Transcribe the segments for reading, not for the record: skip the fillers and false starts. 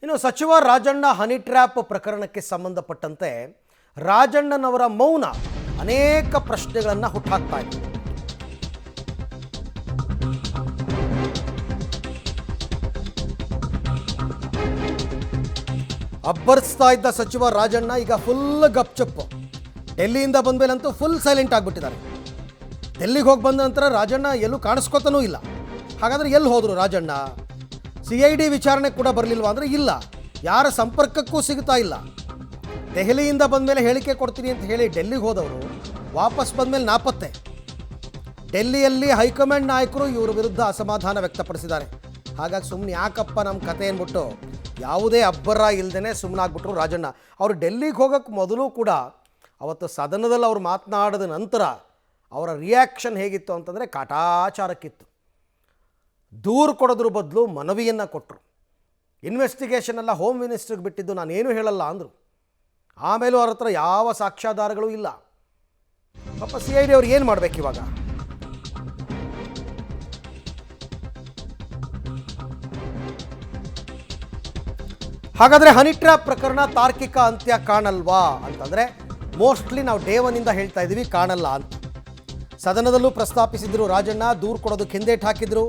ಇನ್ನು ಸಚಿವ Rajanna honey trap ಪ್ರಕರಣಕ್ಕೆ ಸಂಬಂಧಪಟ್ಟಂತೆ ರಾಜಣ್ಣನವರ ಮೌನ ಅನೇಕ ಪ್ರಶ್ನೆಗಳನ್ನು ಹುಟ್ಟಾಕ್ತಾ ಇದೆ. ಅಬ್ಬರಿಸ್ತಾ ಇದ್ದ ಸಚಿವ ರಾಜಣ್ಣ ಈಗ ಫುಲ್ ಗಪ್ಚಪ್. ಡೆಲ್ಲಿಯಿಂದ ಬಂದ ಮೇಲಂತೂ ಫುಲ್ ಸೈಲೆಂಟ್ ಆಗಿಬಿಟ್ಟಿದ್ದಾರೆ. ಡೆಲ್ಲಿಗೆ ಹೋಗಿ ಬಂದ ನಂತರ ರಾಜಣ್ಣ ಎಲ್ಲೂ ಕಾಣಿಸ್ಕೊತಾನೂ ಇಲ್ಲ. ಹಾಗಾದರೆ ಎಲ್ಲಿ ಹೋದರು ರಾಜಣ್ಣ? CID ವಿಚಾರಣೆ ಕೂಡ ಬರಲಿಲ್ವಾ ಅಂದರೆ ಇಲ್ಲ, ಯಾರ ಸಂಪರ್ಕಕ್ಕೂ ಸಿಗ್ತಾ ಇಲ್ಲ. ದೆಹಲಿಯಿಂದ ಬಂದ ಮೇಲೆ ಹೇಳಿಕೆ ಕೊಡ್ತೀನಿ ಅಂತ ಹೇಳಿ ಡೆಲ್ಲಿಗೆ ಹೋದವರು ವಾಪಸ್ ಬಂದ ಮೇಲೆ ನಾಪತ್ತೆ. ಡೆಲ್ಲಿಯಲ್ಲಿ ಹೈಕಮಾಂಡ್ ನಾಯಕರು ಇವರ ವಿರುದ್ಧ ಅಸಮಾಧಾನ ವ್ಯಕ್ತಪಡಿಸಿದ್ದಾರೆ. ಹಾಗಾಗಿ ಸುಮ್ಮನೆ ಯಾಕಪ್ಪ ನಮ್ಮ ಕತೆ ಅಂದ್ಬಿಟ್ಟು ಯಾವುದೇ ಅಬ್ಬರ ಇಲ್ಲದೇ ಸುಮ್ಮನಾಗ್ಬಿಟ್ರು ರಾಜಣ್ಣ. ಅವರು ಡೆಲ್ಲಿಗೆ ಹೋಗೋಕ್ಕೆ ಮೊದಲು ಕೂಡ ಅವತ್ತು ಸದನದಲ್ಲಿ ಅವ್ರು ಮಾತನಾಡಿದ ನಂತರ ಅವರ ರಿಯಾಕ್ಷನ್ ಹೇಗಿತ್ತು ಅಂತಂದರೆ ಕಾಟಾಚಾರಕ್ಕಿತ್ತು. ದೂರು ಕೊಡೋದ್ರ ಬದಲು ಮನವಿಯನ್ನು ಕೊಟ್ಟರು. ಇನ್ವೆಸ್ಟಿಗೇಷನ್ ಎಲ್ಲ ಹೋಮ್ ಮಿನಿಸ್ಟ್ರಿಗೆ ಬಿಟ್ಟಿದ್ದು, ನಾನೇನು ಹೇಳಲ್ಲ ಅಂದರು. ಆಮೇಲೂ ಅವ್ರ ಹತ್ರ ಯಾವ ಸಾಕ್ಷ್ಯಾಧಾರಗಳು ಇಲ್ಲ. ಪಾಪ CID ಅವ್ರು ಏನು ಮಾಡಬೇಕು ಇವಾಗ? ಹಾಗಾದರೆ ಹನಿ ಟ್ರ್ಯಾಪ್ ಪ್ರಕರಣ ತಾರ್ಕಿಕ ಅಂತ್ಯ ಕಾಣಲ್ವಾ ಅಂತಂದರೆ ಮೋಸ್ಟ್ಲಿ ನಾವು ಡೇ ಒನ್ನಿಂದ ಹೇಳ್ತಾ ಇದ್ದೀವಿ ಕಾಣಲ್ಲ ಅಂತ. ಸದನದಲ್ಲೂ ಪ್ರಸ್ತಾಪಿಸಿದ್ರು ರಾಜಣ್ಣ. ದೂರು ಕೊಡೋದಕ್ಕೆ ಹಿಂದೇಟು ಹಾಕಿದ್ರು.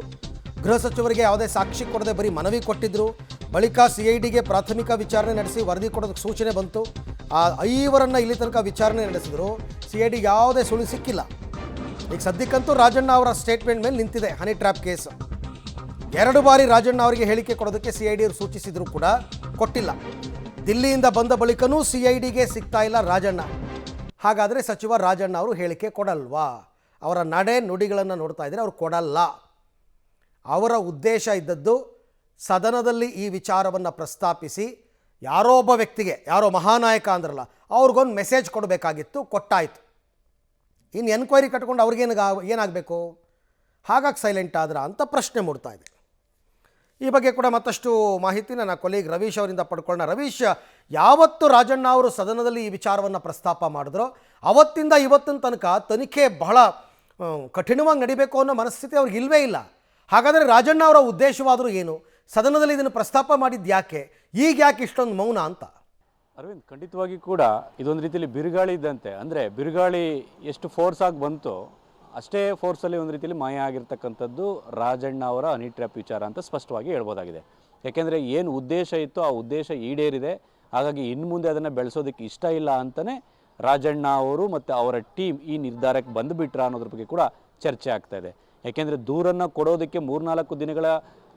ಗೃಹ ಸಚಿವರಿಗೆ ಯಾವುದೇ ಸಾಕ್ಷಿ ಕೊಡದೆ ಬರೀ ಮನವಿ ಕೊಟ್ಟಿದ್ದರು. ಬಳಿಕ CIDಗೆ ಪ್ರಾಥಮಿಕ ವಿಚಾರಣೆ ನಡೆಸಿ ವರದಿ ಕೊಡೋದಕ್ಕೆ ಸೂಚನೆ ಬಂತು. ಆ 5 ಇಲ್ಲಿ ತನಕ ವಿಚಾರಣೆ ನಡೆಸಿದ್ರು. CID ಯಾವುದೇ ಸುಳಿವು ಸಿಕ್ಕಿಲ್ಲ. ಈಗ ಸದ್ಯಕ್ಕಂತೂ ರಾಜಣ್ಣ ಅವರ ಸ್ಟೇಟ್ಮೆಂಟ್ ಮೇಲೆ ನಿಂತಿದೆ ಹನಿ ಟ್ರ್ಯಾಪ್ ಕೇಸ್. 2 ಬಾರಿ ರಾಜಣ್ಣ ಅವರಿಗೆ ಹೇಳಿಕೆ ಕೊಡೋದಕ್ಕೆ CID ಅವರು ಸೂಚಿಸಿದ್ರು ಕೂಡ ಕೊಟ್ಟಿಲ್ಲ. ದಿಲ್ಲಿಯಿಂದ ಬಂದ ಬಳಿಕನೂ CIDಗೆ ಸಿಗ್ತಾ ಇಲ್ಲ ರಾಜಣ್ಣ. ಹಾಗಾದರೆ ಸಚಿವ ರಾಜಣ್ಣ ಅವರು ಹೇಳಿಕೆ ಕೊಡಲ್ವಾ? ಅವರ ನಡೆ ನುಡಿಗಳನ್ನು ನೋಡ್ತಾ ಇದ್ದರೆ ಅವರು ಕೊಡಲ್ಲ. ಅವರ ಉದ್ದೇಶ ಇದ್ದದ್ದು ಸದನದಲ್ಲಿ ಈ ವಿಚಾರವನ್ನು ಪ್ರಸ್ತಾಪಿಸಿ ಯಾರೋ ಒಬ್ಬ ವ್ಯಕ್ತಿಗೆ, ಯಾರೋ ಮಹಾನಾಯಕ ಅಂದ್ರಲ್ಲ, ಅವ್ರಿಗೊಂದು ಮೆಸೇಜ್ ಕೊಡಬೇಕಾಗಿತ್ತು, ಕೊಟ್ಟಾಯಿತು. ಇನ್ನು ಎನ್ಕ್ವೈರಿ ಕಟ್ಕೊಂಡು ಏನಾಗಬೇಕು? ಹಾಗಾಗಿ ಸೈಲೆಂಟ್ ಆದ್ರ ಅಂತ ಪ್ರಶ್ನೆ ಮೂಡ್ತಾ ಇದೆ. ಈ ಬಗ್ಗೆ ಕೂಡ ಮತ್ತಷ್ಟು ಮಾಹಿತಿ ನನ್ನ ಕೊಲೀಗ್ ರವೀಶ್ ಅವರಿಂದ ಪಡ್ಕೊಳ್ಳೋಣ. ರವೀಶ್, ಯಾವತ್ತು ರಾಜಣ್ಣ ಅವರು ಸದನದಲ್ಲಿ ಈ ವಿಚಾರವನ್ನು ಪ್ರಸ್ತಾಪ ಮಾಡಿದ್ರೋ ಅವತ್ತಿಂದ ಇವತ್ತಿನ ತನಕ ತನಿಖೆ ಬಹಳ ಕಠಿಣವಾಗಿ ನಡಿಬೇಕು ಅನ್ನೋ ಮನಸ್ಥಿತಿ ಅವ್ರಿಗೆ ಇಲ್ಲವೇ ಇಲ್ಲ. ಹಾಗಾದರೆ ರಾಜಣ್ಣ ಅವರ ಉದ್ದೇಶವಾದರೂ ಏನು? ಸದನದಲ್ಲಿ ಇದನ್ನು ಪ್ರಸ್ತಾಪ ಮಾಡಿದ್ದು ಯಾಕೆ? ಈಗ ಯಾಕೆ ಇಷ್ಟೊಂದು ಮೌನ ಅಂತ? ಅರವಿಂದ್, ಖಂಡಿತವಾಗಿ ಕೂಡ ಇದೊಂದು ರೀತಿಯಲ್ಲಿ ಬಿರುಗಾಳಿ ಇದ್ದಂತೆ. ಅಂದರೆ ಬಿರುಗಾಳಿ ಎಷ್ಟು ಫೋರ್ಸ್ ಆಗಿ ಬಂತು ಅಷ್ಟೇ ಫೋರ್ಸಲ್ಲಿ ಒಂದು ರೀತಿಯಲ್ಲಿ ಮಾಯ ಆಗಿರ್ತಕ್ಕಂಥದ್ದು ರಾಜಣ್ಣ ಅವರ ಹನಿ ಟ್ರ್ಯಾಪ್ ವಿಚಾರ ಅಂತ ಸ್ಪಷ್ಟವಾಗಿ ಹೇಳ್ಬೋದಾಗಿದೆ. ಯಾಕೆಂದರೆ ಏನು ಉದ್ದೇಶ ಇತ್ತು ಆ ಉದ್ದೇಶ ಈಡೇರಿದೆ. ಹಾಗಾಗಿ ಇನ್ನು ಮುಂದೆ ಅದನ್ನು ಬೆಳೆಸೋದಕ್ಕೆ ಇಷ್ಟ ಇಲ್ಲ ಅಂತಲೇ ರಾಜಣ್ಣ ಅವರು ಮತ್ತು ಅವರ ಟೀಮ್ ಈ ನಿರ್ಧಾರಕ್ಕೆ ಬಂದುಬಿಟ್ರಾ ಅನ್ನೋದ್ರ ಬಗ್ಗೆ ಕೂಡ ಚರ್ಚೆ ಆಗ್ತಾ ಇದೆ. ಯಾಕೆಂದರೆ ದೂರನ್ನು ಕೊಡೋದಕ್ಕೆ 3-4 ದಿನಗಳ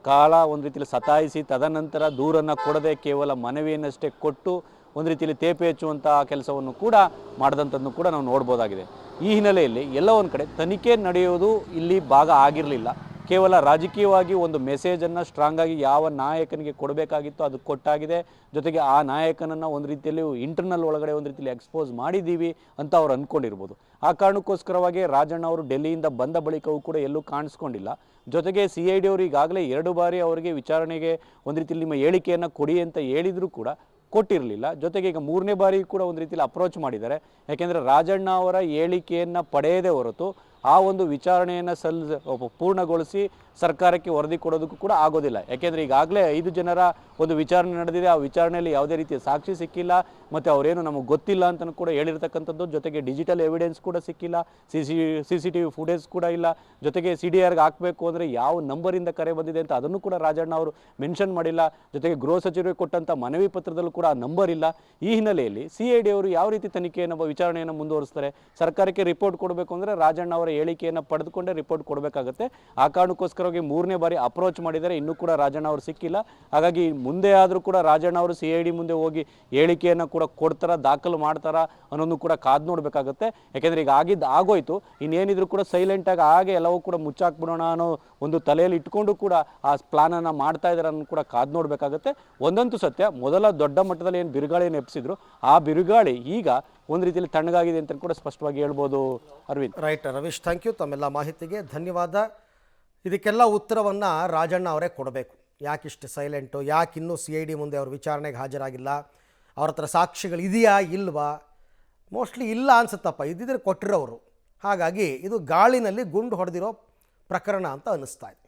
ಕಾಲ ಒಂದು ರೀತಿಯಲ್ಲಿ ಸತಾಯಿಸಿ ತದನಂತರ ದೂರನ್ನು ಕೊಡದೆ ಕೇವಲ ಮನವಿಯನ್ನಷ್ಟೇ ಕೊಟ್ಟು ಒಂದು ರೀತಿಯಲ್ಲಿ ತೇಪೆ ಹೆಚ್ಚುವಂಥ ಕೆಲಸವನ್ನು ಕೂಡ ಮಾಡಿದಂಥದ್ದನ್ನು ಕೂಡ ನಾವು ನೋಡ್ಬೋದಾಗಿದೆ. ಈ ಹಿನ್ನೆಲೆಯಲ್ಲಿ ಎಲ್ಲ ಒಂದು ಕಡೆ ತನಿಖೆ ನಡೆಯೋದು ಇಲ್ಲಿ ಭಾಗ ಆಗಿರಲಿಲ್ಲ. ಕೇವಲ ರಾಜಕೀಯವಾಗಿ ಒಂದು ಮೆಸೇಜನ್ನು ಸ್ಟ್ರಾಂಗಾಗಿ ಯಾವ ನಾಯಕನಿಗೆ ಕೊಡಬೇಕಾಗಿತ್ತು ಅದು ಕೊಟ್ಟಾಗಿದೆ. ಜೊತೆಗೆ ಆ ನಾಯಕನನ್ನು ಒಂದು ರೀತಿಯಲ್ಲಿ ಇಂಟರ್ನಲ್ ಒಳಗಡೆ ಒಂದು ರೀತಿಯಲ್ಲಿ ಎಕ್ಸ್ಪೋಸ್ ಮಾಡಿದ್ದೀವಿ ಅಂತ ಅವ್ರು ಅಂದ್ಕೊಂಡಿರ್ಬೋದು. ಆ ಕಾರಣಕ್ಕೋಸ್ಕರವಾಗಿ ರಾಜಣ್ಣ ಅವರು ಡೆಲ್ಲಿಯಿಂದ ಬಂದ ಬಳಿಕವೂ ಕೂಡ ಎಲ್ಲೂ ಕಾಣಿಸ್ಕೊಂಡಿಲ್ಲ. ಜೊತೆಗೆ CID ಅವರು ಈಗಾಗಲೇ 2 ಬಾರಿ ಅವರಿಗೆ ವಿಚಾರಣೆಗೆ ಒಂದು ರೀತಿಯಲ್ಲಿ ನಿಮ್ಮ ಹೇಳಿಕೆಯನ್ನು ಕೊಡಿ ಅಂತ ಹೇಳಿದರೂ ಕೂಡ ಕೊಟ್ಟಿರಲಿಲ್ಲ. ಜೊತೆಗೆ ಈಗ 3ನೇ ಬಾರಿ ಕೂಡ ಒಂದು ರೀತಿಯಲ್ಲಿ ಅಪ್ರೋಚ್ ಮಾಡಿದ್ದಾರೆ. ಯಾಕೆಂದರೆ ರಾಜಣ್ಣ ಅವರ ಹೇಳಿಕೆಯನ್ನು ಪಡೆಯದೇ ಹೊರತು ಆ ಒಂದು ವಿಚಾರಣೆಯನ್ನು ಪೂರ್ಣಗೊಳಿಸಿ ಸರ್ಕಾರಕ್ಕೆ ವರದಿ ಕೊಡೋದಕ್ಕೂ ಕೂಡ ಆಗೋದಿಲ್ಲ. ಯಾಕೆಂದರೆ ಈಗಾಗಲೇ 5 ಜನರ ಒಂದು ವಿಚಾರಣೆ ನಡೆದಿದೆ. ಆ ವಿಚಾರಣೆಯಲ್ಲಿ ಯಾವುದೇ ರೀತಿಯ ಸಾಕ್ಷಿ ಸಿಕ್ಕಿಲ್ಲ ಮತ್ತು ಅವರೇನು ನಮಗೆ ಗೊತ್ತಿಲ್ಲ ಅಂತಲೂ ಕೂಡ ಹೇಳಿರ್ತಕ್ಕಂಥದ್ದು. ಜೊತೆಗೆ ಡಿಜಿಟಲ್ ಎವಿಡೆನ್ಸ್ ಕೂಡ ಸಿಕ್ಕಿಲ್ಲ, CCTV ಫುಟೇಜ್ ಕೂಡ ಇಲ್ಲ. ಜೊತೆಗೆ CDRಗೆ ಹಾಕಬೇಕು ಅಂದರೆ ಯಾವ ನಂಬರಿಂದ ಕರೆ ಬಂದಿದೆ ಅಂತ ಅದನ್ನು ಕೂಡ ರಾಜಣ್ಣ ಅವರು ಮೆನ್ಷನ್ ಮಾಡಿಲ್ಲ. ಜೊತೆಗೆ ಗೃಹ ಸಚಿವರಿಗೆ ಕೊಟ್ಟಂಥ ಮನವಿ ಪತ್ರದಲ್ಲೂ ಕೂಡ ಆ ನಂಬರ್ ಇಲ್ಲ. ಈ ಹಿನ್ನೆಲೆಯಲ್ಲಿ CID ಅವರು ಯಾವ ರೀತಿ ತನಿಖೆಯನ್ನು ವಿಚಾರಣೆಯನ್ನು ಮುಂದುವರಿಸ್ತಾರೆ? ಸರ್ಕಾರಕ್ಕೆ ರಿಪೋರ್ಟ್ ಕೊಡಬೇಕು ಅಂದರೆ ರಾಜಣ್ಣ ಅವರ ಹೇಳಿಕೆಯನ್ನು ಪಡೆದುಕೊಂಡೇ ರಿಪೋರ್ಟ್ ಕೊಡಬೇಕಾಗುತ್ತೆ. ಆ ಕಾರಣಕ್ಕೋಸ್ಕರವಾಗಿ 3ನೇ ಬಾರಿ ಅಪ್ರೋಚ್ ಮಾಡಿದ್ದಾರೆ. ಇನ್ನೂ ಕೂಡ ರಾಜಣ್ಣ ಅವರು ಸಿಕ್ಕಿಲ್ಲ. ಹಾಗಾಗಿ ಮುಂದೆ ಆದರೂ ಕೂಡ ರಾಜಣ್ಣ ಅವರು CID ಮುಂದೆ ಹೋಗಿ ಹೇಳಿಕೆಯನ್ನು ಕೂಡ ಕೊಡ್ತಾರ, ದಾಖಲು ಮಾಡ್ತಾರಾ ಅನ್ನೋದು ಕೂಡ ಕಾದು ನೋಡಬೇಕಾಗುತ್ತೆ. ಯಾಕೆಂದರೆ ಈಗ ಆಗೋಯ್ತು, ಇನ್ನೇನಿದ್ರು ಕೂಡ ಸೈಲೆಂಟಾಗಿ ಹಾಗೆ ಎಲ್ಲವೂ ಕೂಡ ಮುಚ್ಚಾಕ್ಬಿಡೋಣ ಅನ್ನೋ ಒಂದು ತಲೆಯಲ್ಲಿ ಇಟ್ಕೊಂಡು ಕೂಡ ಆ ಪ್ಲಾನನ್ನು ಮಾಡ್ತಾ ಇದ್ದಾರೆ ಅನ್ನೋ ಕೂಡ ಕಾದು ನೋಡಬೇಕಾಗುತ್ತೆ. ಒಂದಂತೂ ಸತ್ಯ, ಮೊದಲ ದೊಡ್ಡ ಮಟ್ಟದಲ್ಲಿ ಏನು ಬಿರುಗಾಳಿಯನ್ನು ಎಬ್ಬಿಸಿದ್ರು ಆ ಬಿರುಗಾಳಿ ಈಗ ಒಂದು ರೀತಿಯಲ್ಲಿ ತಣ್ಣಗಾಗಿದೆ ಅಂತ ಕೂಡ ಸ್ಪಷ್ಟವಾಗಿ ಹೇಳ್ಬೋದು. Aravind. Right Ravish, thank you. ತಮ್ಮೆಲ್ಲ ಮಾಹಿತಿಗೆ ಧನ್ಯವಾದ. ಇದಕ್ಕೆಲ್ಲ ಉತ್ತರವನ್ನು ರಾಜಣ್ಣ ಅವರೇ ಕೊಡಬೇಕು. ಯಾಕಿಷ್ಟು ಸೈಲೆಂಟು? ಯಾಕಿನ್ನೂ CID ಮುಂದೆ ಅವ್ರ ವಿಚಾರಣೆಗೆ ಹಾಜರಾಗಿಲ್ಲ? ಅವ್ರ ಹತ್ರ ಸಾಕ್ಷಿಗಳು ಇದೆಯಾ ಇಲ್ವಾ? ಮೋಸ್ಟ್ಲಿ ಇಲ್ಲ ಅನ್ಸುತ್ತಪ್ಪ. ಇದ್ದಿದ್ರೆ ಕೊಟ್ಟಿರೋರು. ಹಾಗಾಗಿ ಇದು ಗಾಳಿನಲ್ಲಿ ಗುಂಡು ಹೊಡೆದಿರೋ ಪ್ರಕರಣ ಅಂತ ಅನ್ನಿಸ್ತಾ ಇದೆ.